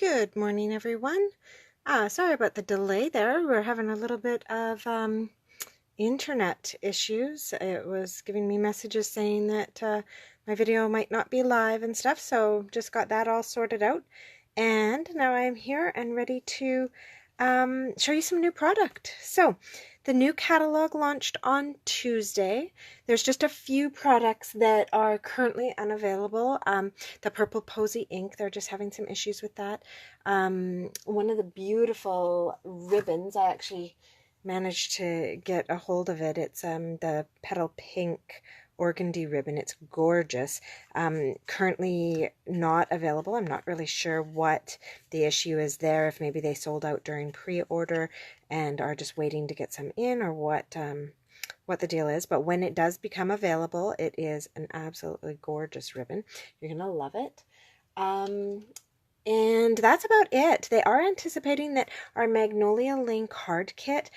Good morning, everyone. Sorry about the delay there. We're having a little bit of internet issues. It was giving me messages saying that my video might not be live and stuff, so just got that all sorted out. And now I'm here and ready to show you some new product. So, the new catalog launched on Tuesday. There's just a few products that are currently unavailable. The Purple Posy ink, they're just having some issues with that. One of the beautiful ribbons, I actually managed to get a hold of it. It's the Petal Pink organdy ribbon. It's gorgeous. Currently not available. I'm not really sure what the issue is there, if maybe they sold out during pre-order and are just waiting to get some in, or what the deal is. But when it does become available, it is an absolutely gorgeous ribbon. You're gonna love it. And that's about it. They are anticipating that our Magnolia Lane card kit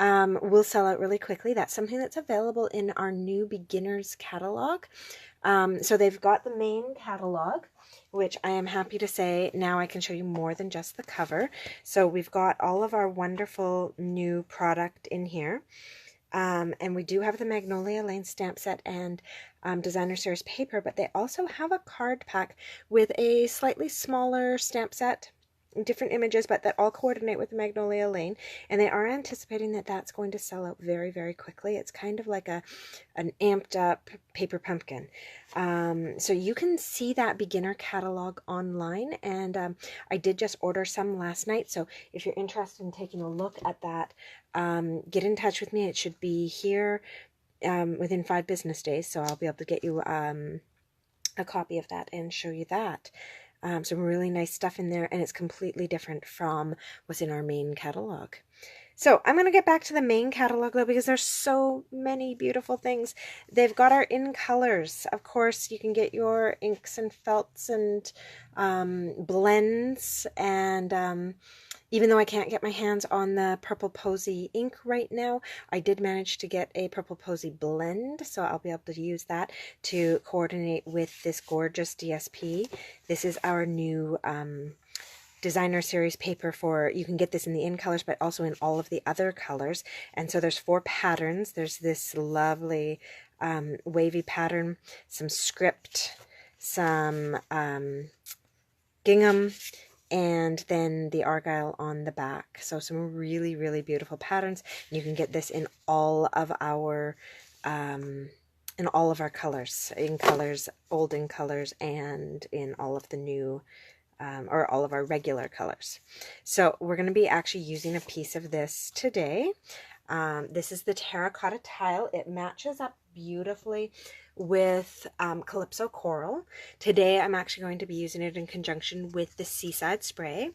will sell out really quickly. That's something that's available in our new beginners catalog. So they've got the main catalog, which I am happy to say now I can show you more than just the cover. So we've got all of our wonderful new product in here. And we do have the Magnolia Lane stamp set and designer series paper, but they also have a card pack with a slightly smaller stamp set, different images, but that all coordinate with the Magnolia Lane, and they are anticipating that that's going to sell out very, very quickly. It's kind of like an amped up paper pumpkin. So you can see that beginner catalog online, and I did just order some last night, so if you're interested in taking a look at that, get in touch with me. It should be here within 5 business days, so I'll be able to get you a copy of that and show you that. Some really nice stuff in there, and it's completely different from what's in our main catalog. So I'm going to get back to the main catalog though, because there's so many beautiful things. They've got our in colors. Of course, you can get your inks and felts and blends, and even though I can't get my hands on the Purple Posy ink right now, I did manage to get a Purple Posy blend, so I'll be able to use that to coordinate with this gorgeous DSP. This is our new designer series paper for, you can get this in the in colors, but also in all of the other colors. And so there's 4 patterns. There's this lovely wavy pattern, some script, some gingham, and then the argyle on the back. So some really, really beautiful patterns. You can get this in all of our colors, in colors, old in colors, and in all of the new or all of our regular colors. So we're going to be actually using a piece of this today. This is the terracotta tile. It matches up beautifully with Calypso Coral. Today I'm actually going to be using it in conjunction with the Seaside Spray.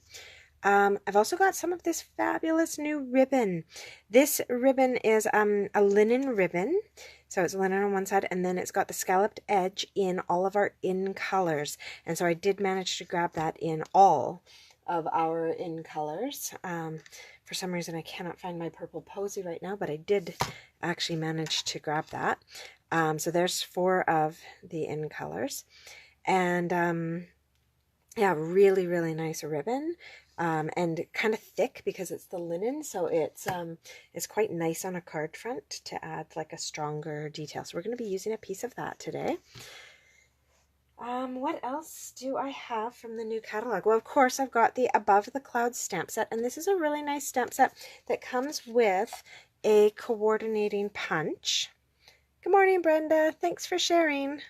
I've also got some of this fabulous new ribbon. This ribbon is a linen ribbon. So it's linen on one side, and then it's got the scalloped edge in all of our in colors. And so I did manage to grab that in all of our in colors. For some reason I cannot find my Purple Posy right now, but I did actually manage to grab that. So there's 4 of the in colors. And yeah, really, really nice ribbon. And kind of thick because it's the linen, so it's quite nice on a card front to add like a stronger detail. So we're going to be using a piece of that today. What else do I have from the new catalog? Well, of course, I've got the Above the Clouds stamp set, and this is a really nice stamp set that comes with a coordinating punch. Good morning, Brenda. Thanks for sharing.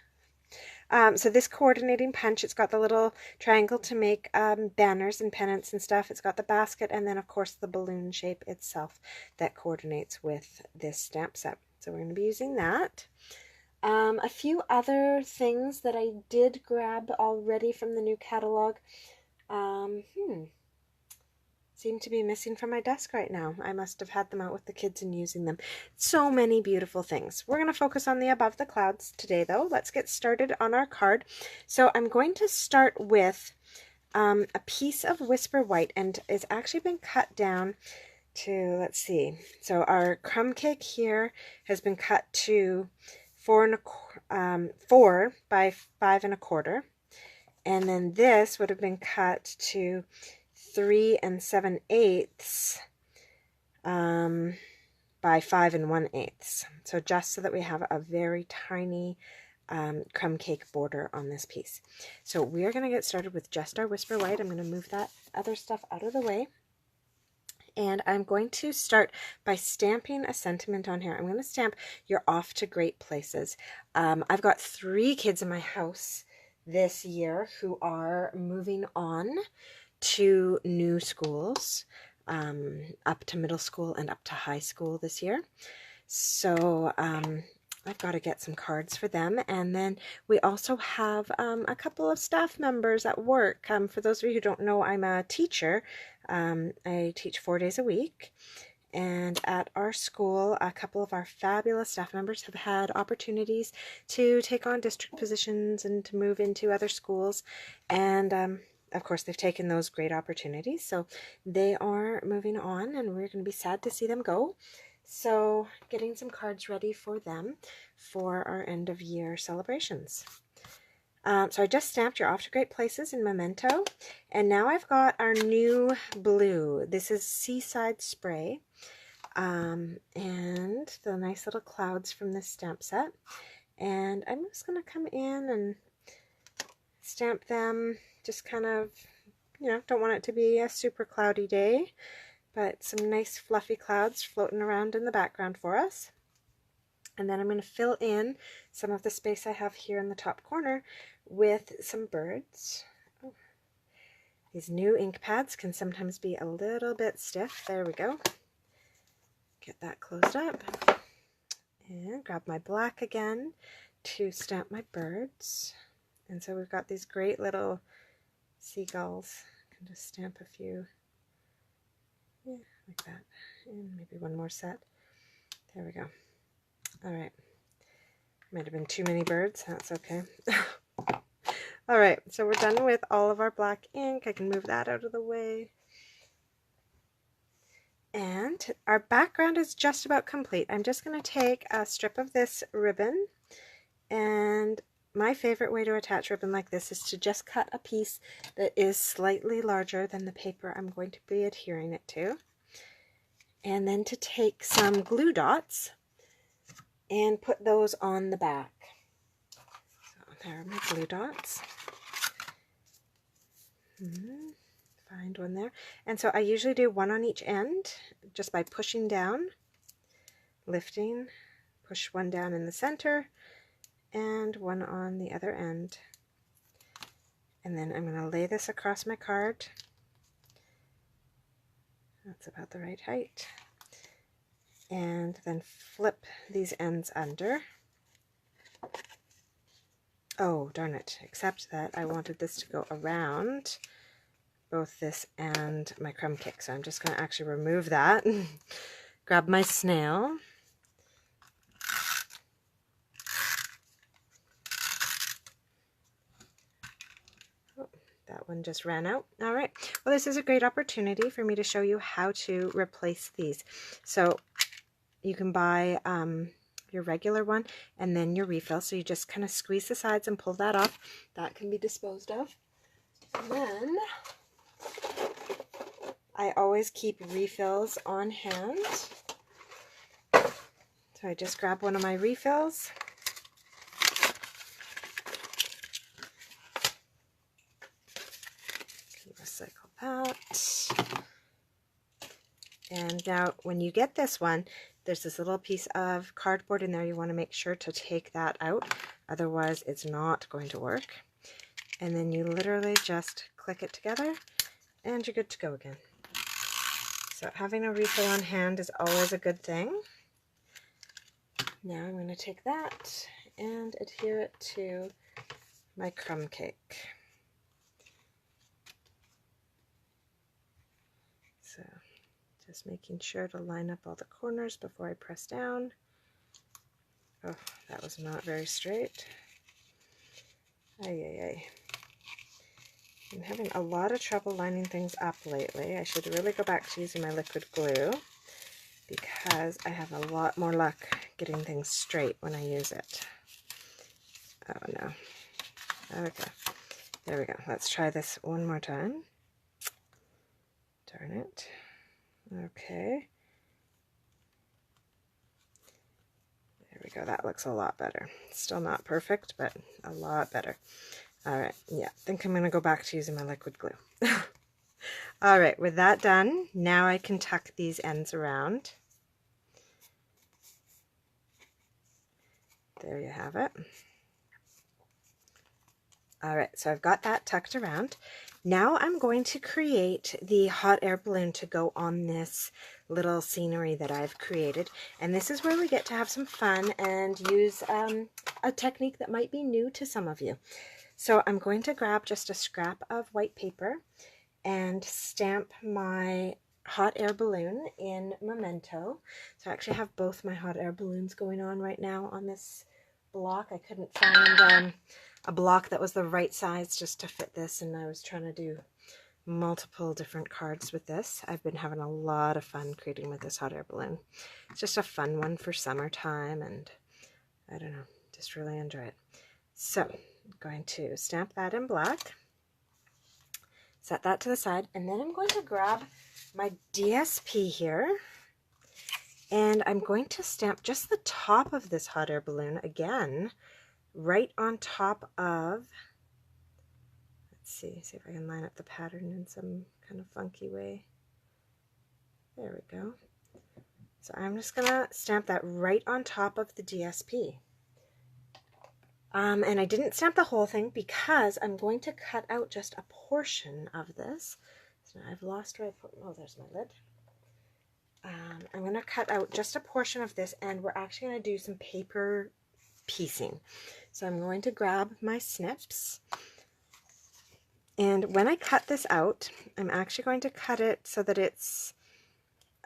So this coordinating punch, it's got the little triangle to make banners and pennants and stuff. It's got the basket, and then of course the balloon shape itself that coordinates with this stamp set. So we're going to be using that. A few other things that I did grab already from the new catalog. Seem to be missing from my desk right now. I must have had them out with the kids and using them. So many beautiful things. We're going to focus on the Above the Clouds today, though. Let's get started on our card. So I'm going to start with a piece of Whisper White, and it's actually been cut down to, let's see. So our crumb cake here has been cut to 4 by 5 1/4. And then this would have been cut to 3 7/8 by 5 1/8. So just so that we have a very tiny crumb cake border on this piece. So we're going to get started with just our Whisper White. I'm going to move that other stuff out of the way. And I'm going to start by stamping a sentiment on here. I'm going to stamp "You're off to great places." I've got 3 kids in my house this year who are moving on to new schools, up to middle school and up to high school this year. So I've got to get some cards for them. And then we also have a couple of staff members at work. For those of you who don't know, I'm a teacher. I teach 4 days a week. And at our school, a couple of our fabulous staff members have had opportunities to take on district positions and to move into other schools. And of course, they've taken those great opportunities. So they are moving on, and we're going to be sad to see them go. So getting some cards ready for them for our end of year celebrations. So I just stamped "You're off to great places" in Memento. And now I've got our new blue. This is Seaside Spray. And the nice little clouds from this stamp set. And I'm just going to come in and stamp them. Just kind of, don't want it to be a super cloudy day, but some nice fluffy clouds floating around in the background for us. And then I'm going to fill in some of the space I have here in the top corner with some birds. Oh. These new ink pads can sometimes be a little bit stiff. There we go. Get that closed up. And grab my black again to stamp my birds. And so we've got these great little seagulls. I can just stamp a few. Yeah, like that. And maybe one more set. There we go. All right. Might have been too many birds. That's okay. All right, so we're done with all of our black ink. I can move that out of the way. And our background is just about complete. I'm just going to take a strip of this ribbon, and my favorite way to attach ribbon like this is to just cut a piece that is slightly larger than the paper I'm going to be adhering it to. And then to take some glue dots and put those on the back. So there are my glue dots. Find one there. And so I usually do one on each end just by pushing down, lifting, push one down in the center, and one on the other end. And then I'm going to lay this across my card. That's about the right height. And then flip these ends under. Oh, darn it. Except that I wanted this to go around both this and my crumb cake. So I'm just going to actually remove that. Grab my snail. Oh, that one just ran out. All right. Well, this is a great opportunity for me to show you how to replace these. So you can buy your regular one and then your refill. So you just kind of squeeze the sides and pull that off. That can be disposed of. And then I always keep refills on hand. So I just grab one of my refills. Recycle that. And now when you get this one, there's this little piece of cardboard in there. You want to make sure to take that out, otherwise it's not going to work. And then you literally just click it together and you're good to go again. So having a refill on hand is always a good thing. Now I'm going to take that and adhere it to my crumb cake. So just making sure to line up all the corners before I press down. Oh, that was not very straight. Ay. I'm having a lot of trouble lining things up lately. I should really go back to using my liquid glue because I have a lot more luck getting things straight when I use it. Oh no. Okay. There we go. Let's try this one more time. Darn it. Okay. There we go. That looks a lot better. Still not perfect, but a lot better. All right. Yeah, I think I'm going to go back to using my liquid glue. All right. With that done, now I can tuck these ends around. There you have it. All right, so I've got that tucked around. Now I'm going to create the hot air balloon to go on this little scenery that I've created. And this is where we get to have some fun and use a technique that might be new to some of you. So I'm going to grab just a scrap of white paper and stamp my hot air balloon in Memento. So I actually have both my hot air balloons going on right now on this block. I couldn't find a block that was the right size just to fit this, and I was trying to do multiple different cards with this. I've been having a lot of fun creating with this hot air balloon. It's just a fun one for summertime, and I don't know, just really enjoy it. So I'm going to stamp that in black, set that to the side, and then I'm going to grab my DSP here, and I'm going to stamp just the top of this hot air balloon again, right on top of, let's see if I can line up the pattern in some kind of funky way. There we go. So I'm just gonna stamp that right on top of the DSP. And I didn't stamp the whole thing because I'm going to cut out just a portion of this. So I've lost where I put, oh, there's my lid. I'm gonna cut out just a portion of this, and we're actually gonna do some paper piecing. So I'm going to grab my snips, and when I cut this out, I'm actually going to cut it so that it's,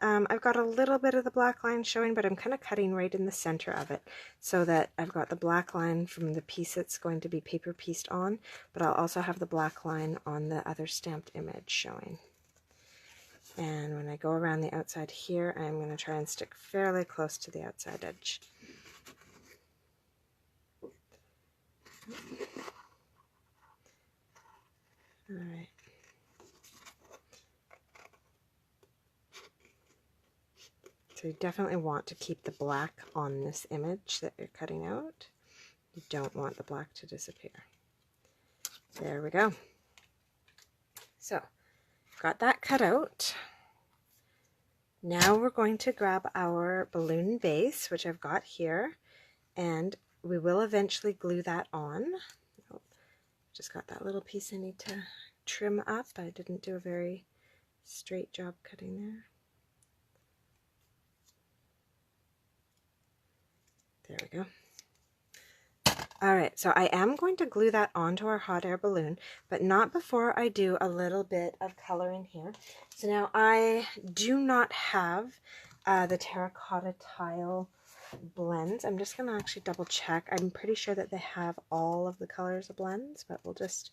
I've got a little bit of the black line showing, but I'm kind of cutting right in the center of it so that I've got the black line from the piece that's going to be paper pieced on, but I'll also have the black line on the other stamped image showing. And when I go around the outside here, I'm going to try and stick fairly close to the outside edge. All right. So you definitely want to keep the black on this image that you're cutting out. You don't want the black to disappear. There we go. So, got that cut out. Now we're going to grab our balloon base, which I've got here, and we will eventually glue that on. Oh, just got that little piece I need to trim up. I didn't do a very straight job cutting there. There we go. All right, so I am going to glue that onto our hot air balloon, but not before I do a little bit of color in here. So now I do not have the terracotta tile blends. I'm just going to actually double check. I'm pretty sure that they have all of the colors of blends, but we'll just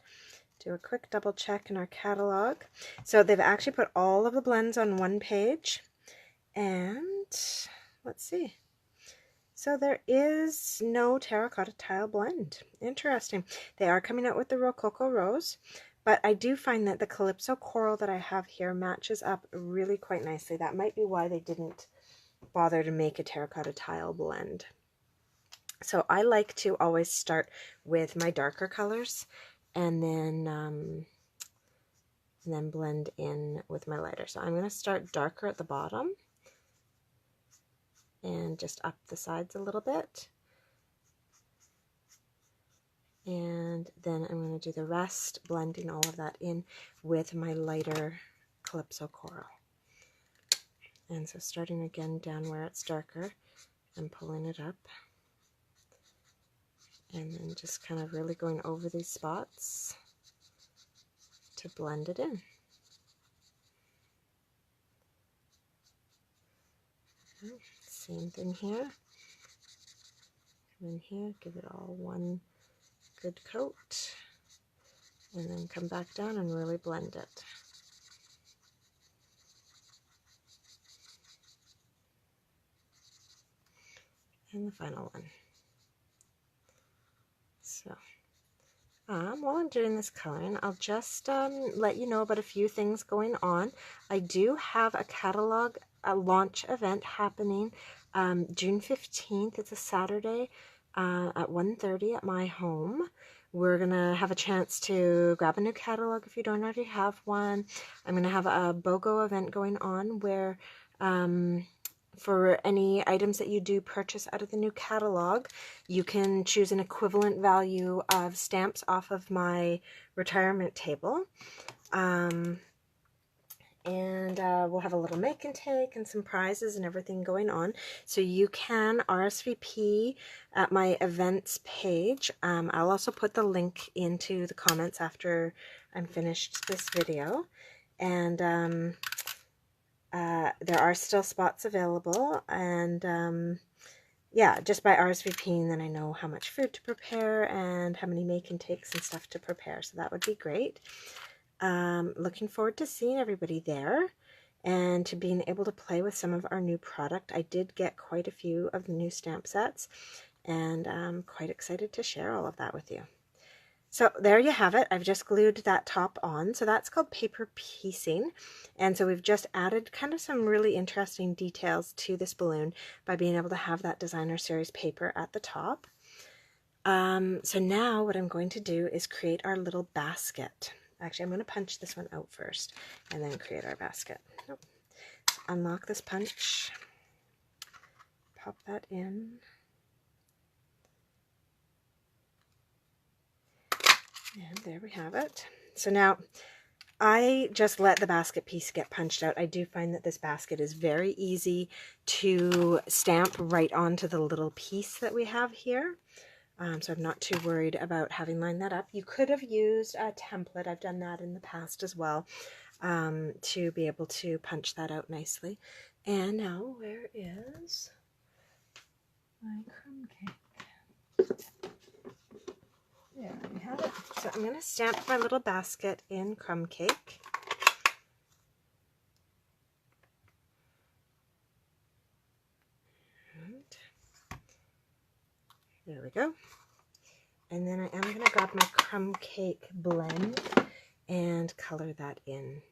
do a quick double check in our catalog. So they've actually put all of the blends on one page, and let's see. So there is no terracotta tile blend. Interesting. They are coming out with the Rococo Rose, but I do find that the Calypso Coral that I have here matches up really quite nicely. That might be why they didn't bother to make a terracotta tile blend. So I like to always start with my darker colors and then blend in with my lighter. So I'm going to start darker at the bottom and just up the sides a little bit, and then I'm going to do the rest, blending all of that in with my lighter Calypso Coral. And so starting again down where it's darker and pulling it up, and then just kind of really going over these spots to blend it in. Same thing here. Come in here, give it all one good coat, and then come back down and really blend it. And the final one. So, While I'm doing this coloring, I'll just let you know about a few things going on. I do have a catalog launch event happening June 15th. It's a Saturday at 1:30 at my home. We're going to have a chance to grab a new catalog if you don't already have one. I'm going to have a BOGO event going on where for any items that you do purchase out of the new catalog, you can choose an equivalent value of stamps off of my retirement table. We'll have a little make and take and some prizes and everything going on. So you can RSVP at my events page. I'll also put the link into the comments after I'm finished this video. And there are still spots available, and yeah, just by RSVPing, then I know how much food to prepare and how many make and takes and stuff to prepare, so that would be great. Looking forward to seeing everybody there and to being able to play with some of our new product. I did get quite a few of the new stamp sets, and I'm quite excited to share all of that with you. So there you have it. I've just glued that top on. So that's called paper piecing. And so we've just added kind of some really interesting details to this balloon by being able to have that designer series paper at the top. So now what I'm going to do is create our little basket. Actually, I'm going to punch this one out first and then create our basket. Nope. Unlock this punch. Pop that in. And there we have it. So now I just let the basket piece get punched out. I do find that this basket is very easy to stamp right onto the little piece that we have here. So I'm not too worried about having lined that up. You could have used a template. I've done that in the past as well, to be able to punch that out nicely. And now where is my crumb cake? There we have it. So I'm going to stamp my little basket in crumb cake. And there we go. And then I am going to grab my crumb cake blend and color that in.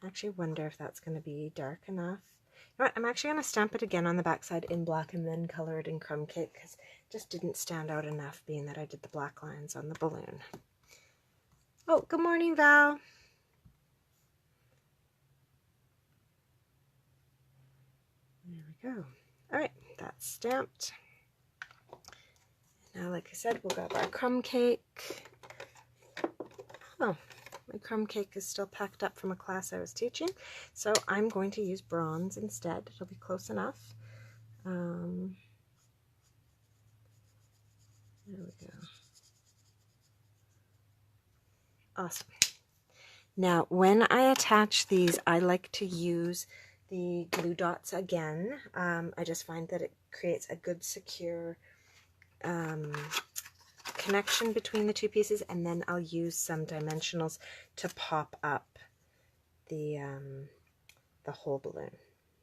I actually wonder if that's going to be dark enough. You know what? I'm actually going to stamp it again on the back side in black and then color it in crumb cake because it just didn't stand out enough being that I did the black lines on the balloon. Oh, good morning, Val. There we go. All right, that's stamped. Now, like I said, we'll grab our crumb cake. Oh, my crumb cake is still packed up from a class I was teaching, so I'm going to use bronze instead. It'll be close enough. There we go. Awesome. Now, when I attach these, I like to use the glue dots again. I just find that it creates a good, secure connection between the two pieces, and then I'll use some dimensionals to pop up the whole balloon.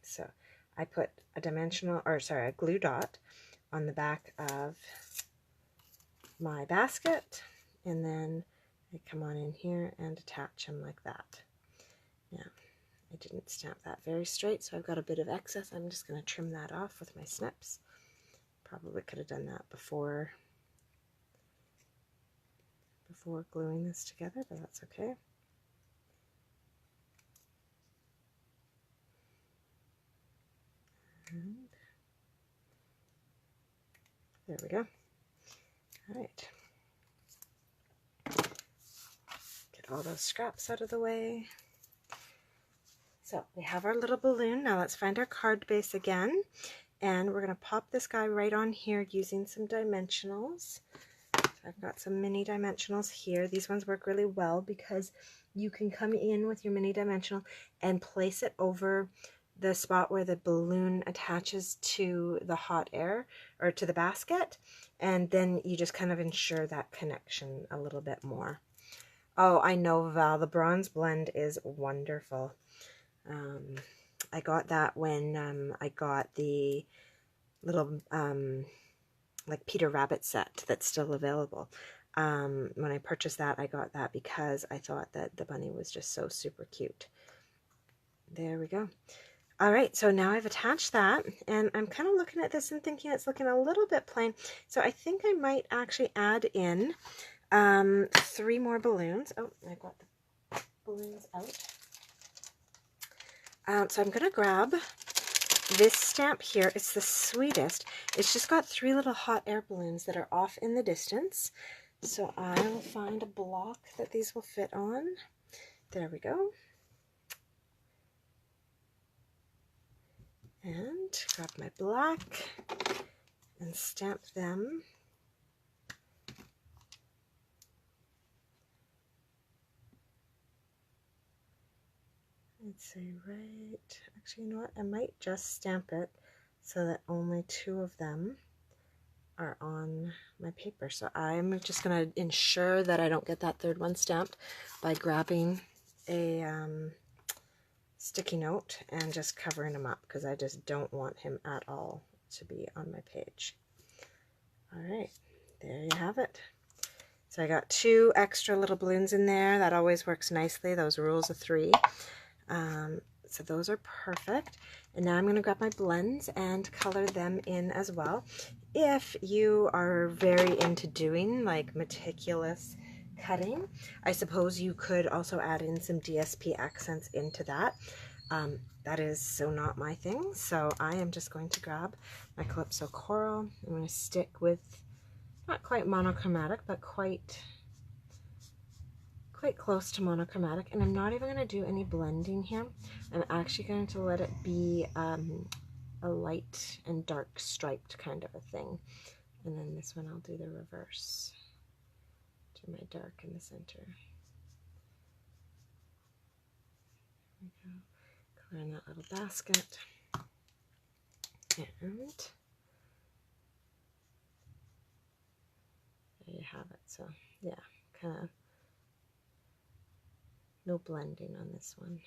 So I put a glue dot on the back of my basket, and then I come on in here and attach them like that. Now, I didn't stamp that very straight, so I've got a bit of excess. I'm just going to trim that off with my snips. Probably could have done that before gluing this together, but that's okay. And there we go. All right. Get all those scraps out of the way. So we have our little balloon. Now let's find our card base again. And we're going to pop this guy right on here using some dimensionals. I've got some mini dimensionals here. These ones work really well because you can come in with your mini dimensional and place it over the spot where the balloon attaches to the hot air or to the basket, and then you just kind of ensure that connection a little bit more. Oh, I know, Val, the bronze blend is wonderful. I got that when I got the little like Peter Rabbit set that's still available. When I purchased that, I got that because I thought that the bunny was just so super cute. There we go. All right, so now I've attached that, and I'm kind of looking at this and thinking it's looking a little bit plain. So I think I might actually add in 3 more balloons. Oh, I got the balloons out. So I'm going to grab this stamp here. It's the sweetest. It's just got 3 little hot air balloons that are off in the distance. So I will find a block that these will fit on. There we go. And grab my black and stamp them. Let's see, right, actually, you know what, I might just stamp it so that only 2 of them are on my paper. So I'm just going to ensure that I don't get that 3rd one stamped by grabbing a sticky note and just covering him up, because I just don't want him at all to be on my page. All right, there you have it. So I got 2 extra little balloons in there. That always works nicely, those rules of 3. So those are perfect. And now I'm going to grab my blends and color them in as well. If you are very into doing like meticulous cutting, I suppose you could also add in some DSP accents into that. That is so not my thing. So I am just going to grab my Calypso Coral. I'm going to stick with not quite monochromatic, but quite close to monochromatic, and I'm not even going to do any blending here. I'm actually going to let it be a light and dark striped kind of a thing, and then this one I'll do the reverse. Do my dark in the center. There we go. Color in that little basket, and there you have it. So yeah, kind of no blending on this one.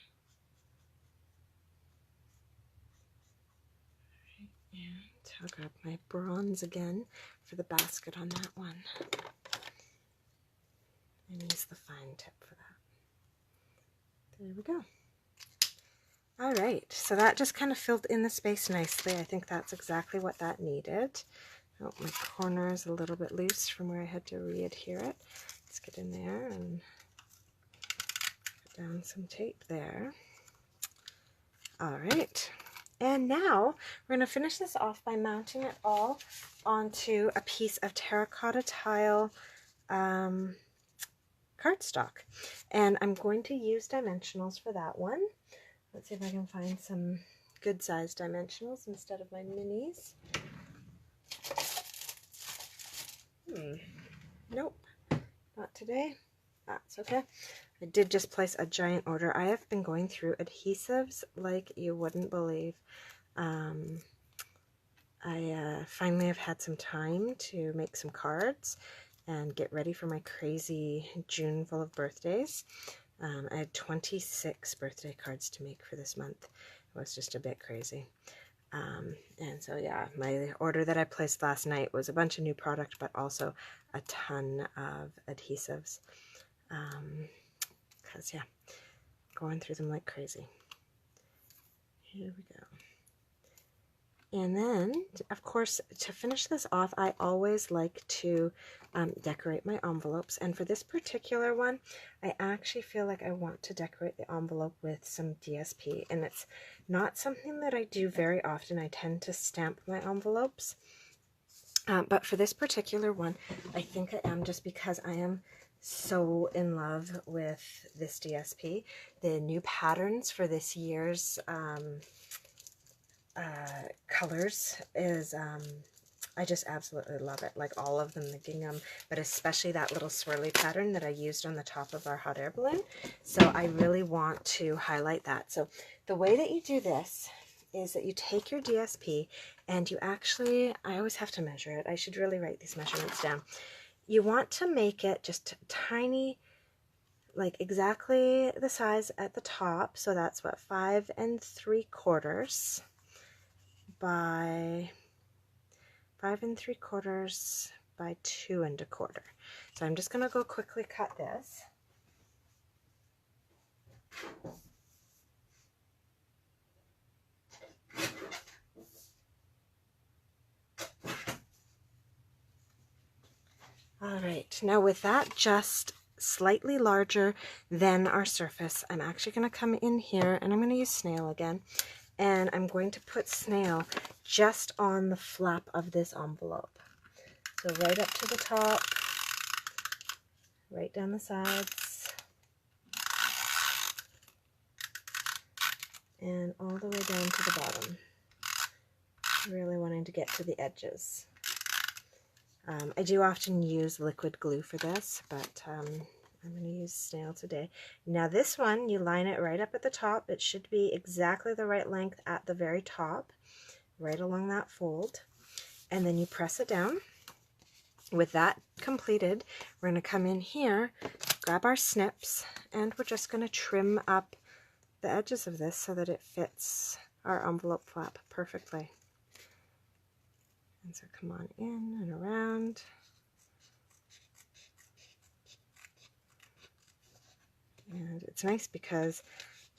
And I'll grab my bronze again for the basket on that one. And use the fine tip for that. There we go. All right, so that just kind of filled in the space nicely. I think that's exactly what that needed. Oh, my corner is a little bit loose from where I had to re-adhere it. Let's get in there and put down some tape there. All right. And now we're going to finish this off by mounting it all onto a piece of terracotta tile cardstock. And I'm going to use dimensionals for that one. Let's see if I can find some good size dimensionals instead of my minis. Nope, not today. That's okay. I did just place a giant order. I have been going through adhesives like you wouldn't believe. I finally have had some time to make some cards and get ready for my crazy June full of birthdays. I had 26 birthday cards to make for this month. It was just a bit crazy. And so yeah, my order that I placed last night was a bunch of new product, but also a ton of adhesives. Because yeah, going through them like crazy. Here we go. And then, of course, to finish this off, I always like to decorate my envelopes. And for this particular one, I actually feel like I want to decorate the envelope with some DSP. And it's not something that I do very often. I tend to stamp my envelopes. But for this particular one, I think I am, just because I am so in love with this DSP. The new patterns for this year's colors is I just absolutely love it. Like all of them, the gingham, but especially that little swirly pattern that I used on the top of our hot air balloon. So I really want to highlight that. So the way that you do this is that you take your DSP and you actually, I always have to measure it. I should really write these measurements down. You want to make it just tiny, like exactly the size at the top. So that's what, 5 3/4 by 5 3/4 by 2 1/4. So I'm just going to go quickly cut this. All right, now with that just slightly larger than our surface, I'm actually going to come in here and I'm going to use snail again. And I'm going to put snail just on the flap of this envelope. So right up to the top, right down the sides, and all the way down to the bottom. Really wanting to get to the edges. I do often use liquid glue for this, but I'm going to use snail today. Now this one, you line it right up at the top. It should be exactly the right length at the very top, right along that fold. And then you press it down. With that completed, we're going to come in here, grab our snips, and we're just going to trim up the edges of this so that it fits our envelope flap perfectly. And so come on in and around. And it's nice because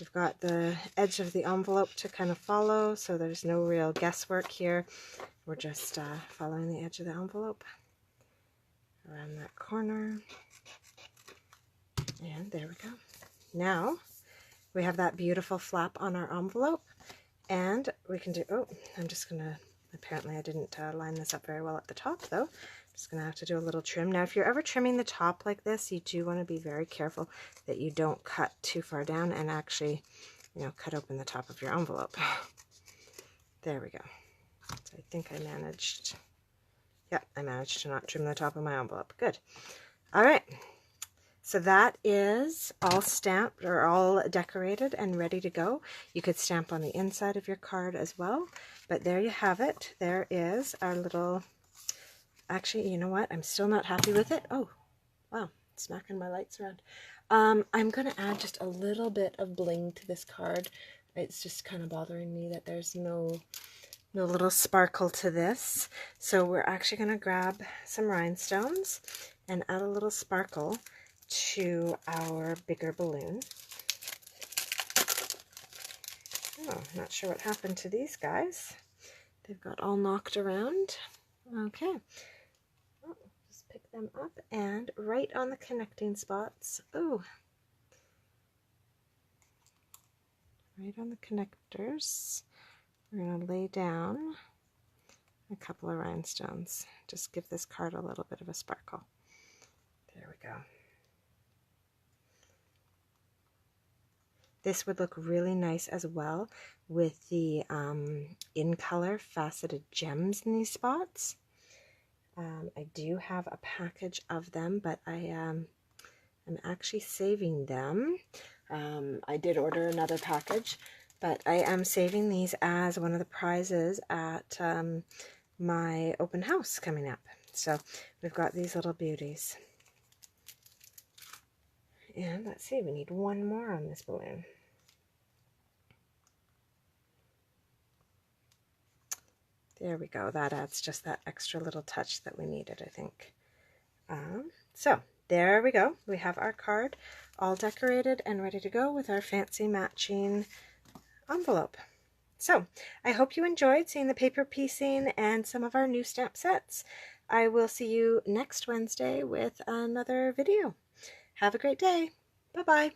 we've got the edge of the envelope to kind of follow, so there's no real guesswork here. We're just following the edge of the envelope around that corner. And there we go. Now we have that beautiful flap on our envelope, and we can do, oh, I'm just going to, apparently I didn't line this up very well at the top though. Just going to have to do a little trim. Now if you're ever trimming the top like this, you do want to be very careful that you don't cut too far down and actually, you know, cut open the top of your envelope. There we go. So I think I managed, yeah, I managed to not trim the top of my envelope. Good. All right. So that is all stamped or all decorated and ready to go. You could stamp on the inside of your card as well. But there you have it. There is our little, actually, you know what? I'm still not happy with it. Oh, wow, smacking my lights around. I'm going to add just a little bit of bling to this card. It's just kind of bothering me that there's no little sparkle to this. So we're actually going to grab some rhinestones and add a little sparkle to our bigger balloon. Oh, not sure what happened to these guys. They've got all knocked around. Okay. Oh, just pick them up and right on the connecting spots. Oh, right on the connectors, we're going to lay down a couple of rhinestones. Just give this card a little bit of a sparkle. There we go. This would look really nice as well with the in color faceted gems in these spots. I do have a package of them, but I'm actually saving them. I did order another package, but I am saving these as one of the prizes at my open house coming up. So we've got these little beauties. And let's see, we need one more on this balloon. There we go. That adds just that extra little touch that we needed, I think. So there we go. We have our card all decorated and ready to go with our fancy matching envelope. So I hope you enjoyed seeing the paper piecing and some of our new stamp sets. I will see you next Wednesday with another video. Have a great day. Bye-bye.